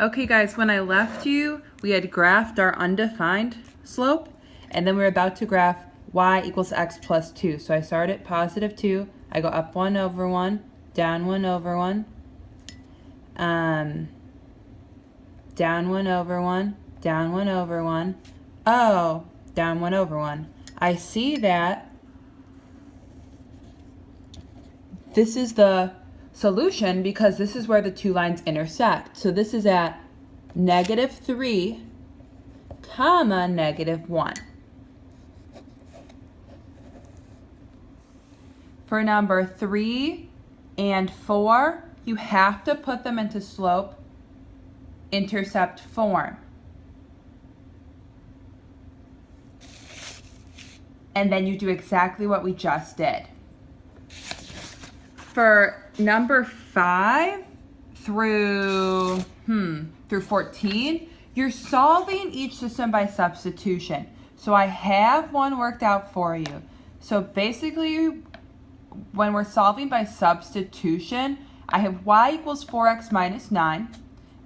Okay guys, when I left you, we had graphed our undefined slope, and then we were about to graph y equals x plus 2. So I start at positive 2, I go up 1 over 1, down 1 over 1, down 1 over 1, down 1 over 1, oh, down 1 over 1. I see that this is the solution because this is where the two lines intersect. So this is at -3, comma, -1. For number 3 and 4, you have to put them into slope intercept form. And then you do exactly what we just did. For number 5 through 14, you're solving each system by substitution. So I have one worked out for you. So basically, when we're solving by substitution, I have y equals 4x minus 9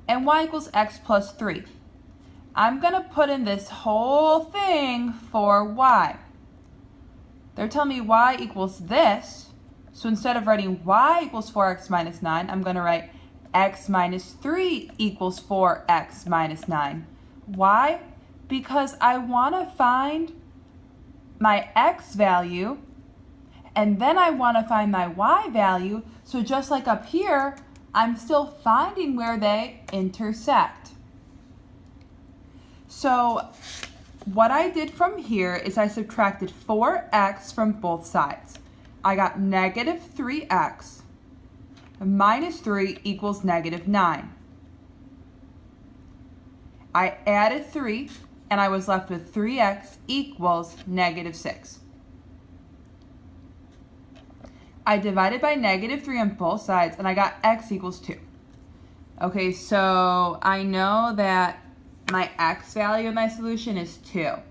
and y equals x plus 3. I'm going to put in this whole thing for y. They're telling me y equals this. So instead of writing y equals 4x minus 9, I'm going to write x minus 3 equals 4x minus 9. Why? Because I want to find my x value, and then I want to find my y value. So just like up here, I'm still finding where they intersect. So what I did from here is I subtracted 4x from both sides. I got -3x minus 3 equals -9. I added 3 and I was left with 3x equals -6. I divided by -3 on both sides and I got x equals 2. Okay, so I know that my x value in my solution is 2.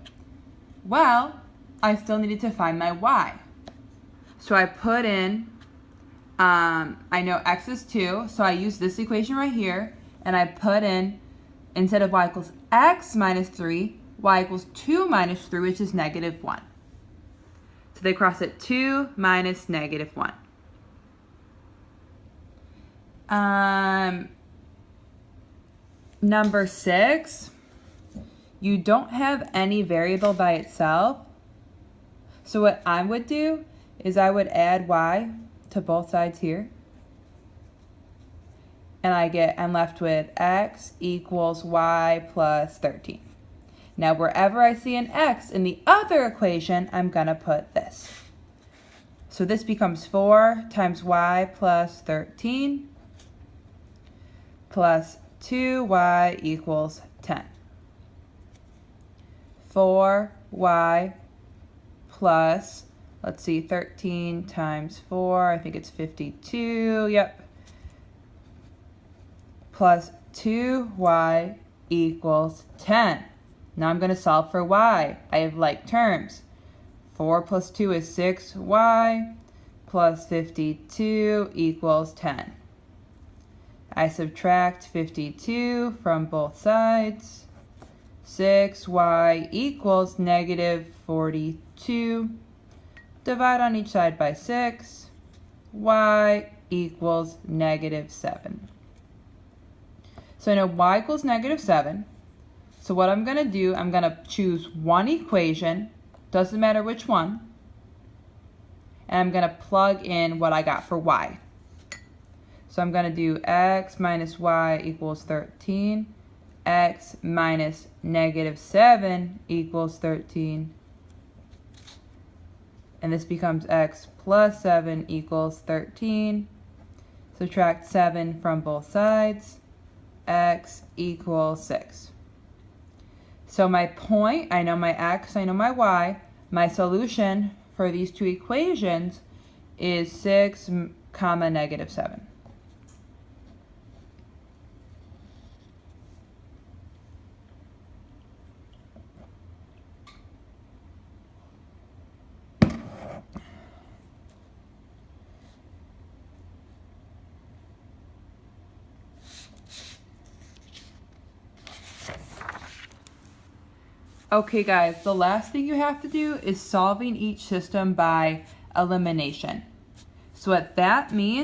Well, I still needed to find my y. So I put in, I know x is 2, so I use this equation right here, and I put in, instead of y equals x minus 3, y equals 2 minus 3, which is -1. So they cross at 2 minus -1. Number 6, you don't have any variable by itself. So what I would do is I would add y to both sides here. And I'm left with x equals y plus 13. Now wherever I see an x in the other equation, I'm going to put this. So this becomes 4 times y plus 13 plus 2y equals 10. 4y plus, let's see, 13 times 4, I think it's 52, yep. Plus 2y equals 10. Now I'm going to solve for y. I have like terms. 4 plus 2 is 6y plus 52 equals 10. I subtract 52 from both sides. 6y equals -42. Divide on each side by 6. Y equals -7. So I know y equals -7. So what I'm going to do, I'm going to choose one equation, doesn't matter which one, and I'm going to plug in what I got for y. So I'm going to do x minus y equals 13, x minus -7 equals 13, and this becomes x plus 7 equals 13. Subtract 7 from both sides, x equals 6. So my point, I know my x, I know my y. My solution for these two equations is 6, -7. Okay guys, the last thing you have to do is solving each system by elimination. So what that means